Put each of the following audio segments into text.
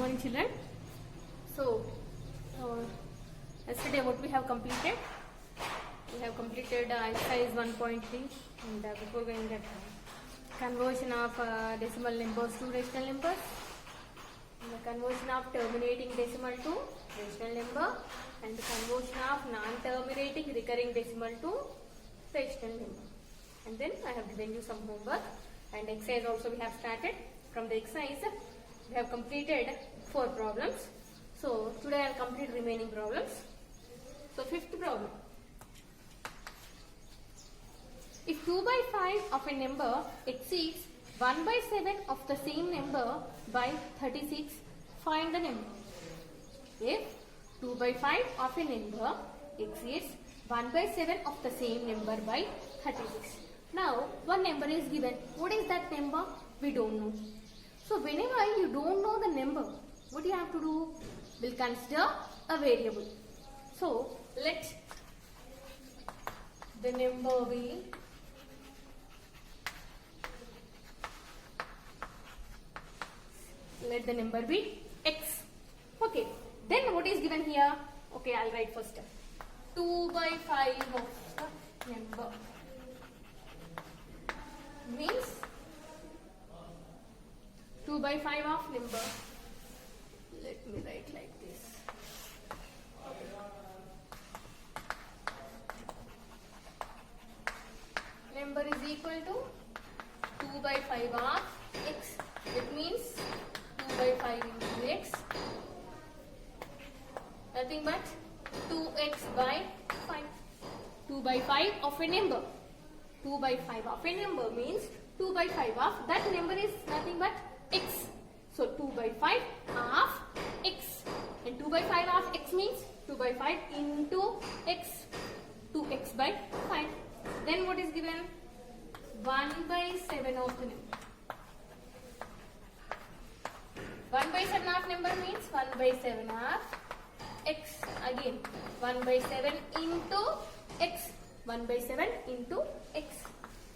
morning, children. So, yesterday what we have completed? We have completed exercise 1.3, and before going that conversion of decimal numbers to rational numbers, and the conversion of terminating decimal to rational number, and the conversion of non-terminating recurring decimal to rational number. And then I have given you some homework and exercise also we have started. From the exercise we have completed 4 problems. So today I will complete remaining problems. So fifth problem. If 2 by 5 of a number exceeds 1 by 7 of the same number by 36, find the number. If 2 by 5 of a number exceeds 1 by 7 of the same number by 36. Now one number is given. What is that number? We don't know. So whenever you don't know the number, what you have to do? We'll consider a variable. So let the number be x. Okay. Then what is given here? Okay, I'll write first. 2 by 5 of the number means 2 by 5 of number. Let me write like this. Number is equal to 2 by 5 of x. It means 2 by 5 into x. Nothing but 2x by 5. 2 by 5 of a number. 2 by 5 of a number means 2 by 5 of that number is nothing but x. So 2 by 5 of x. And 2 by 5 of x means 2 by 5 into x. 2x by 5. Then what is given? 1 by 7 of the number. 1 by 7 of number means 1 by 7 of x. Again 1 by 7 into x. 1 by 7 into x.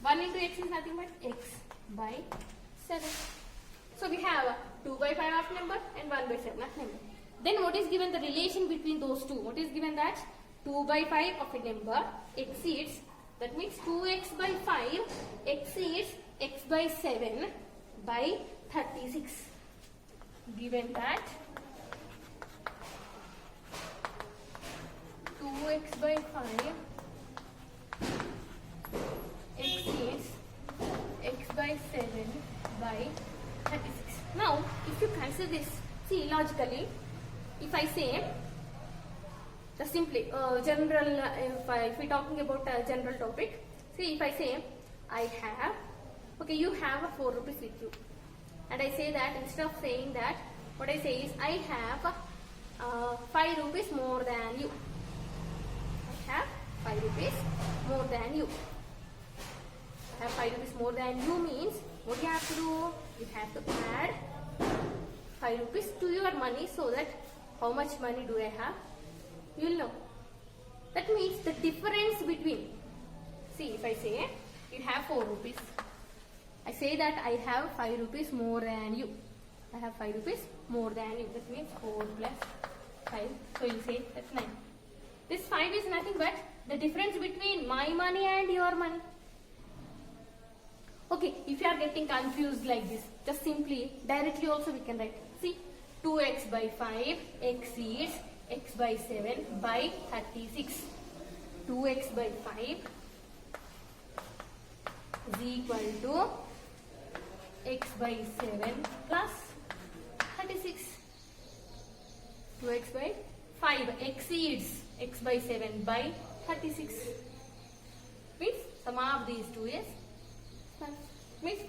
1 into x is nothing but x by 7. So we have 2 by 5 of number and 1 by 7 of number. Then what is given the relation between those two? What is given that 2 by 5 of a number exceeds, that means 2x by 5 exceeds x by 7 by 36. Given that 2x by 5 exceeds x by 7 by 36. Now, if you consider this, see logically, if I say, just simply general, if we talking about a general topic, see if I say, I have, okay, you have a 4 rupees with you, and I say that instead of saying that, what I say is, I have 5 rupees more than you. I have 5 rupees more than you. I have 5 rupees more than you means, what you have to do? You have to add 5 rupees to your money so that how much money do I have? You will know. That means the difference between, see if I say you have 4 rupees. I say that I have 5 rupees more than you. I have 5 rupees more than you. That means 4 plus 5. So you say that's 9. This 5 is nothing but the difference between my money and your money. Okay, if you are getting confused like this, just simply, directly also we can write. See, 2x by 5 exceeds x by 7 by 36. 2x by 5 is equal to x by 7 plus 36. 2x by 5 exceeds x by 7 by 36. Means sum of these two is 5. Means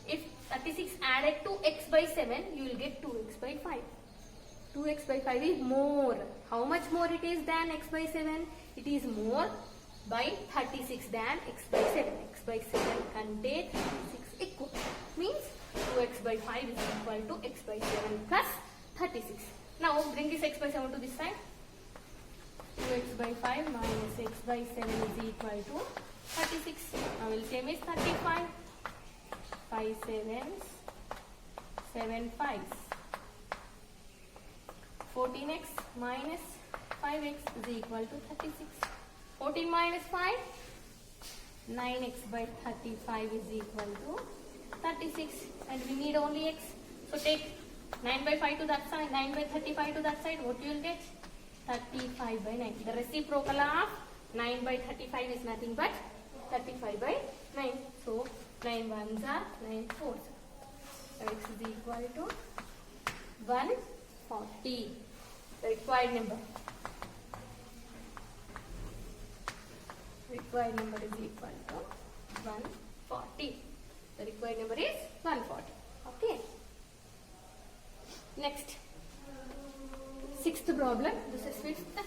if 36 added to x by 7, you will get 2x by 5. 2x by 5 is more. How much more it is than x by 7? It is more by 36 than x by 7. X by 7 contains 36 equal. Means 2x by 5 is equal to x by 7 plus 36. Now bring this x by 7 to this side. 2x by 5 minus x by 7 is equal to 36. Now LCM is 35. 5 sevens, 7 fives. 14x minus 5x is equal to 36. 14 minus 5, 9x by 35 is equal to 36. And we need only x. So take 9 by 5 to that side, 9 by 35 to that side. What you will get? 35 by 9. The reciprocal of 9 by 35 is nothing but 35 by 9. So 9 ones are 9 fours. So x is equal to 140. The required number. Required number is equal to 140. The required number is 140. Okay. Next. Sixth problem. This is fifth.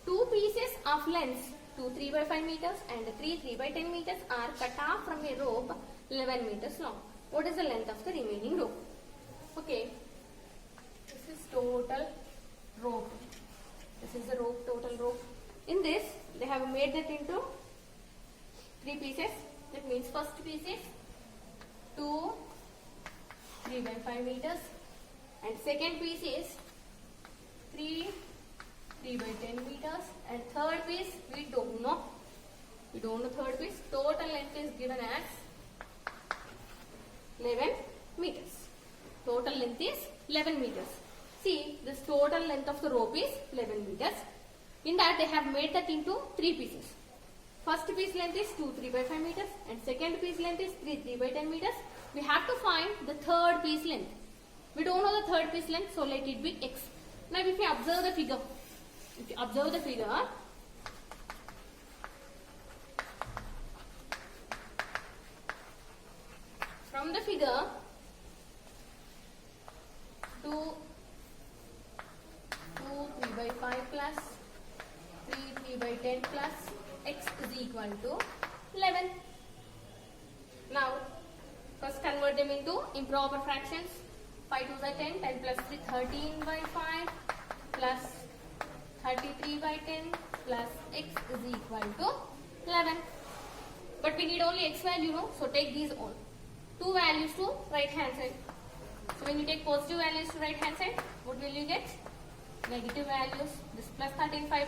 Two pieces of length 2 3 by 5 meters and 3 by 10 meters are cut off from a rope 11 meters long. What is the length of the remaining rope? Okay. This is total rope. This is the rope, total rope. In this, they have made that into 3 pieces. That means first piece is 2 3 by 5 meters and second piece is 3 by 10 meters and third piece we don't know. We don't know third piece. Total length is given as 11 meters. Total length is 11 meters. See, this total length of the rope is 11 meters. In that they have made that into 3 pieces. First piece length is 2 3 by 5 meters and second piece length is 3 by 10 meters. We have to find the third piece length. We don't know the third piece length, so let it be x. Now if you observe the figure, from the figure 2 3 by 5 plus 3 by 10 plus x is equal to 11. Now first convert them into improper fractions. 5 2s are 10, 10 plus 3 13 by 5 plus 33 by 10 plus x is equal to 11. But we need only x value, no? So take these all. 2 values to right hand side. So when you take positive values to right hand side, what will you get? Negative values. This plus 13 by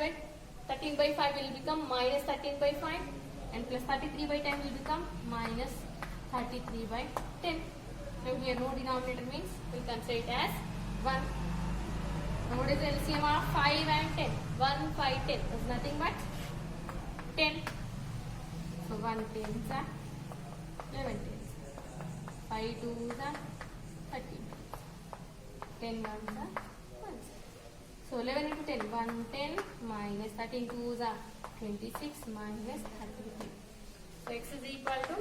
5 will become minus 13 by 5 and plus 33 by 10 will become minus 33 by 10. Now here no denominator means we will consider it as 1. Now what is the LCM of 5 and 10? 1, 5, 10 is nothing but 10. So 1 tens are 11 tens. 5 2s are 13. 10 ones are 1. So 11 into 10, 110 minus 13 2s are 26 minus 33. So x is equal to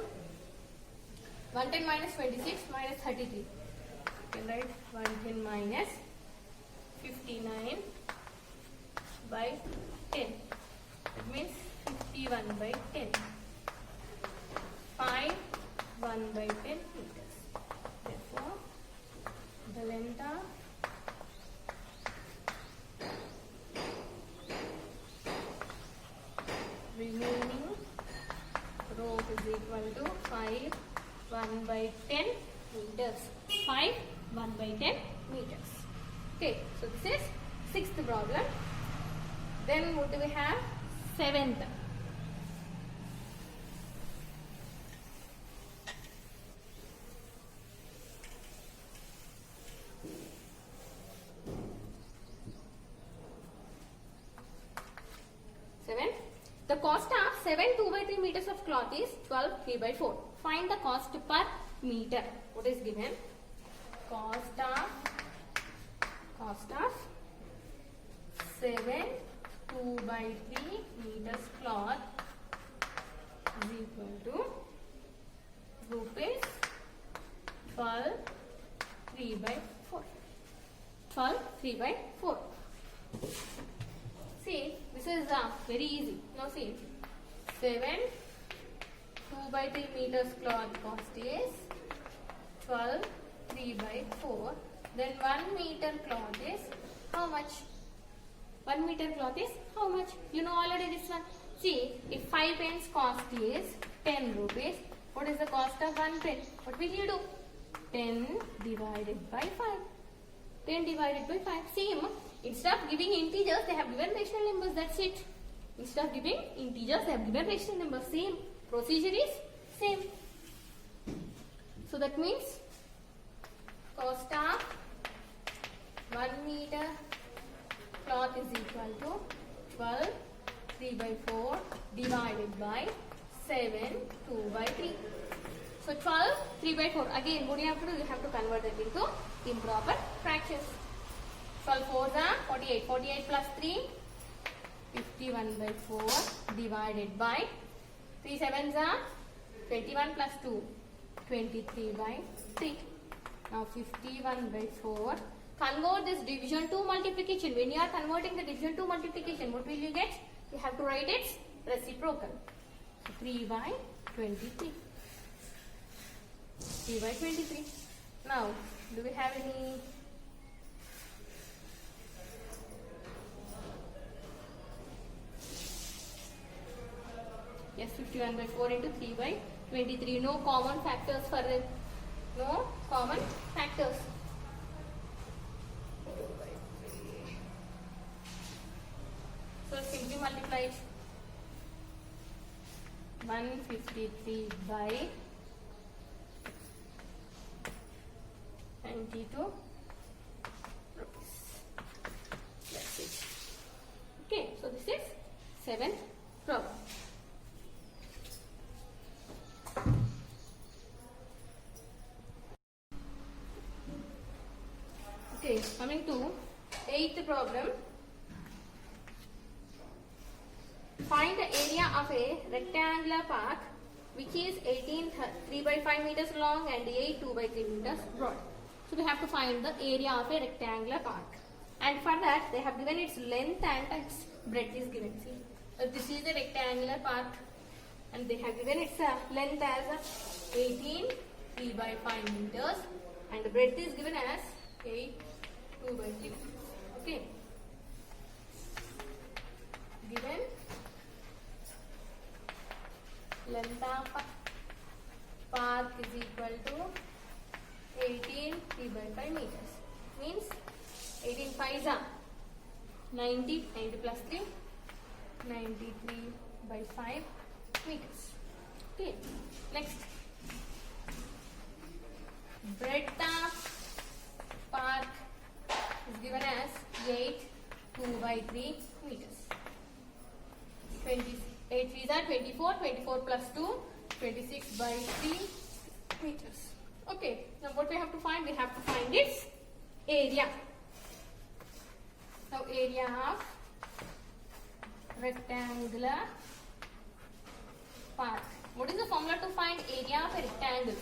110 minus 26 minus 33. You can write 110 minus 59 by 10. That means 51 by 10. 5 1 by 10 meters. Therefore, the length of remaining rope is equal to 5 1 by 10 meters. 5 1 by 10 meters. Okay, so this is sixth problem. Then what do we have? Seventh. The cost of 7 2 by 3 meters of cloth is 12 3 by 4. Find the cost per meter. What is given? Cost of 7 2 by 3 meters cloth is equal to rupees 12 3 by 4. 12 3 by 4. See, this is very easy. Now see, 7 2 by 3 meters cloth cost is 12 3 by 4. Then 1 meter cloth is how much? 1 meter cloth is how much? You know already this one. See, if 5 pence cost is 10 rupees, what is the cost of 1 pen? What will you do? 10 divided by 5. 10 divided by 5. Same. Instead of giving integers, they have given rational numbers. That's it. Instead of giving integers, they have given rational numbers. Same. Procedure is same. So that means cost of 1 meter cloth is equal to 12 3 by 4 divided by 7 2 by 3. So 12 3 by 4. Again, what do you have to do? You have to convert it into improper fractions. 12 4s are 48. 48 plus 3 51 by 4 divided by 3 7s are 21 plus 2 23 by 3. Now 51 by 4. Convert this division to multiplication. When you are converting the division to multiplication, what will you get? You have to write its reciprocal. So 3 by 23. 3 by 23. Now, do we have any? Yes, 51 by 4 into 3 by 23. No common factors for them. No common factors. So simply multiply it. 153 by 92 rupees. That's it. Okay, so this is 7th problem. Okay, coming to 8th problem. Find the area of a rectangular park which is 3 by 5 meters long and 2 by 3 meters broad. So we have to find the area of a rectangular park. And for that they have given its length and its breadth is given. See, this is a rectangular park and they have given its length as 18 3 by 5 meters and the breadth is given as 8 2 by 3. Okay. Given length of park is equal to 18 3 by 5 meters. Means 18 5s are 90 plus 3 93 by 5 meters. Okay. Next, breadth of park is given as 8 2 by 3 meters. 8 3s are 24, 24 plus 2, 26 by 3 meters. Okay, now what we have to find? We have to find its area. Now area of rectangular park. What is the formula to find area of a rectangle?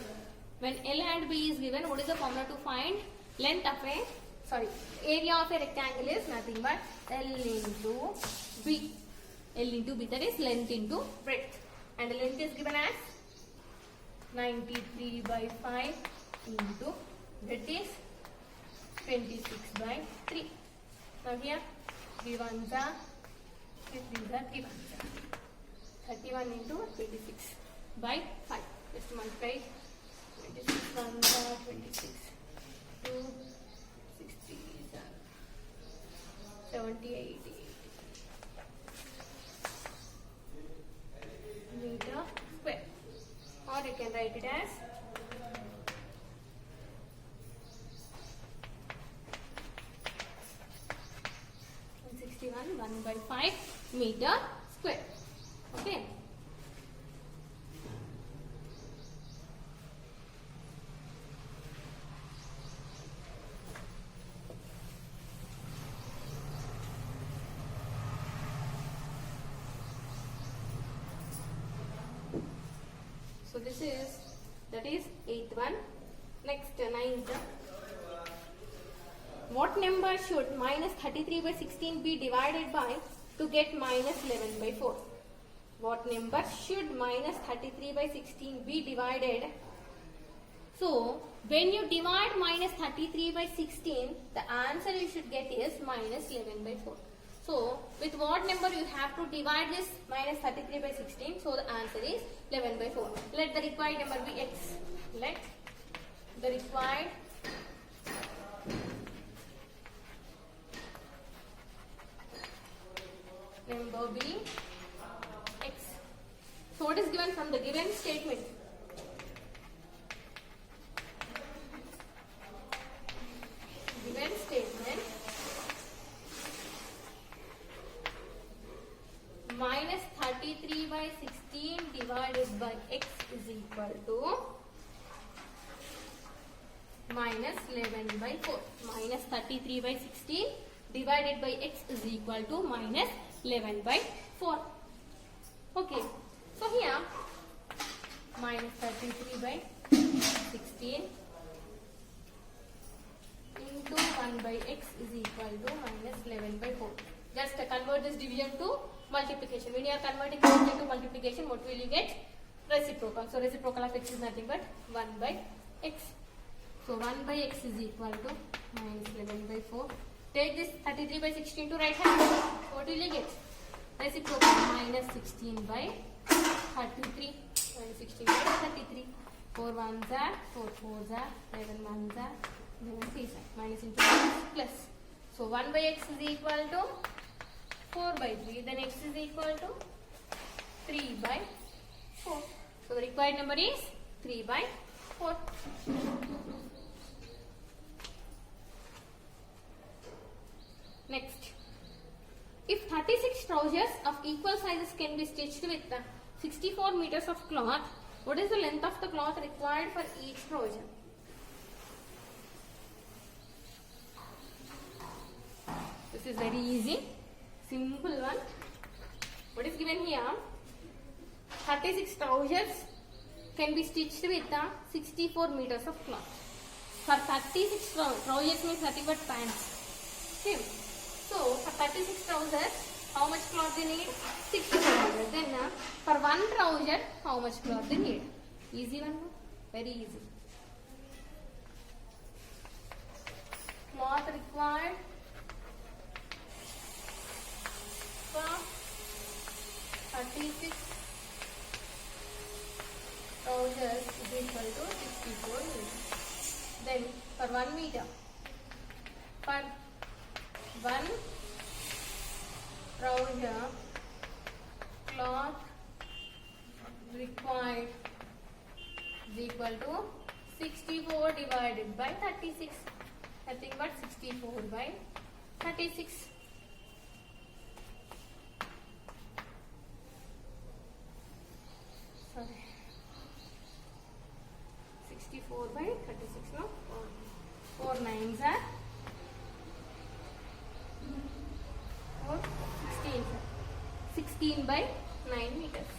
When L and B is given, what is the formula to find length of a, area of a rectangle is nothing but L into B. L into B, that is length into breadth. And the length is given as 93 by 5 into breadth is 26 by 3. Now here 3 1s are 3 3s are 3 1s are 31 into 26 by 5. Just multiply 26 1s are 26 2 6 3s are 78 meter square, or you can write it as 161 1 by 5 meter square. Okay. So this is, that is 8th one. Next, 9th. What number should minus 33 by 16 be divided by to get minus 11 by 4? What number should minus 33 by 16 be divided? So when you divide minus 33 by 16, the answer you should get is minus 11 by 4. So with what number you have to divide this minus 33 by 16? So the answer is 11 by 4. Let the required number be x. Let the required number be x. So what is given from the given statement? Given statement, minus 33 by 16 divided by x is equal to minus 11 by 4. Minus 33 by 16 divided by x is equal to minus 11 by 4. Okay. So here minus 33 by 16 into 1 by x is equal to minus 11 by 4. Just convert this division to multiplication. When you are converting division to multiplication, what will you get? Reciprocal. So reciprocal of x is nothing but 1 by x. So 1 by x is equal to minus 11 by 4. Take this 33 by 16 to right hand. What will you get? Reciprocal minus 16 by 33. Minus 16 by 33. 4 1s are 4 4s are 11 1s are 11 3s are. Minus into minus plus. So 1 by x is equal to 4 by 3. Then x is equal to 3 by 4. So the required number is 3 by 4. Next, if 36 trousers of equal sizes can be stitched with 64 meters of cloth, what is the length of the cloth required for each trouser? This is very easy, simple one. What is given here? 36 trousers can be stitched with 64 meters of cloth. For 36 trousers means nothing but pants. Okay. So for 36 trousers, how much cloth they need? 64 trousers. Then for one trouser, how much cloth they need? Easy one, no? Very easy. Cloth required for 36 trousers is equal to 64 meters. Then for 1 meter, for one trouser, cloth required is equal to 64 divided by 36. Nothing but 64 by 36. Sorry. 64 by 36, no? 4 9s are 16. 16 by 9 meters.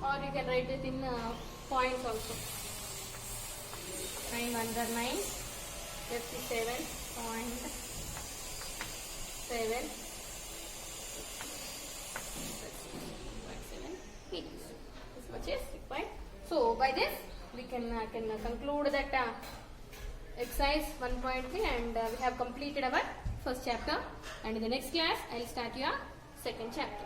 Or you can write it in points also. 9 1s are 9. 57.7 meters. This much is required. So by this we can conclude that exercise 1.3 and we have completed our first chapter, and in the next class I will start your second chapter.